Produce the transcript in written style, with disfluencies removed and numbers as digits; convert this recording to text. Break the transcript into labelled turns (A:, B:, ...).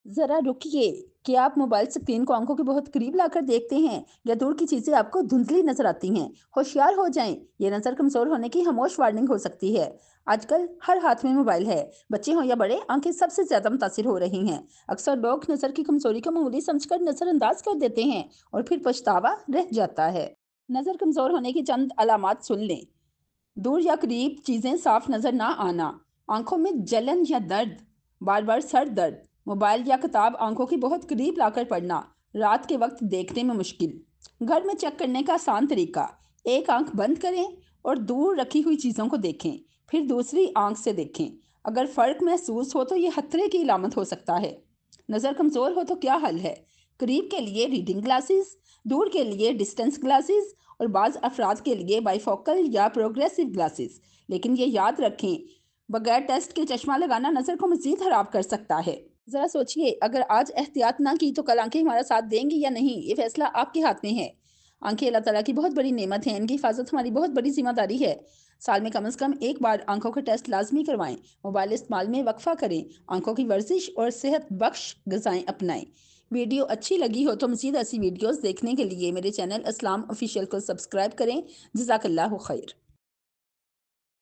A: ज़रा रुकिए। क्या आप मोबाइल स्क्रीन को आंखों के बहुत करीब लाकर देखते हैं या दूर की चीज़ें आपको धुंधली नज़र आती हैं? होशियार हो जाएं, ये नज़र कमज़ोर होने की खामोश वार्निंग हो सकती है। आजकल हर हाथ में मोबाइल है, बच्चे हों या बड़े, आंखें सबसे ज़्यादा मुतासिर हो रही हैं। अक्सर लोग नज़र की कमज़ोरी को मामूली समझकर नज़रअंदाज कर देते हैं और फिर पछतावा रह जाता है। नज़र कमज़ोर होने की चंद अलामात सुन लें। दूर या करीब चीजें साफ नजर ना आना, आंखों में जलन या दर्द, बार बार सर दर्द, मोबाइल या किताब आंखों के बहुत करीब लाकर पढ़ना, रात के वक्त देखने में मुश्किल। घर में चेक करने का आसान तरीका: एक आंख बंद करें और दूर रखी हुई चीज़ों को देखें, फिर दूसरी आंख से देखें। अगर फ़र्क महसूस हो तो ये खतरे की इलामत हो सकता है। नज़र कमज़ोर हो तो क्या हल है? करीब के लिए रीडिंग ग्लासेस, दूर के लिए डिस्टेंस ग्लासेस और बाज़ अफराद के लिए बाइफोकल या प्रोग्रेसिव ग्लासेस। लेकिन ये याद रखें, बगैर टेस्ट के चश्मा लगाना नज़र को मज़ीद ख़राब कर सकता है। ज़रा सोचिए, अगर आज एहतियात ना की तो कल आंखें हमारा साथ देंगी या नहीं, ये फ़ैसला आपके हाथ में है। आंखें अल्लाह ताला की बहुत बड़ी नेमत है, इनकी हिफाजत हमारी बहुत बड़ी ज़िम्मेदारी है। साल में कम से कम एक बार आंखों का टेस्ट लाजमी करवाएं। मोबाइल इस्तेमाल में वक्फा करें, आंखों की वर्जिश और सेहत बख्श ग़िज़ाएं अपनाएं। वीडियो अच्छी लगी हो तो मज़ीद ऐसी वीडियोस देखने के लिए मेरे चैनल इस्लाम ऑफिशियल को सब्सक्राइब करें। जज़ाकल्लाहु खैर।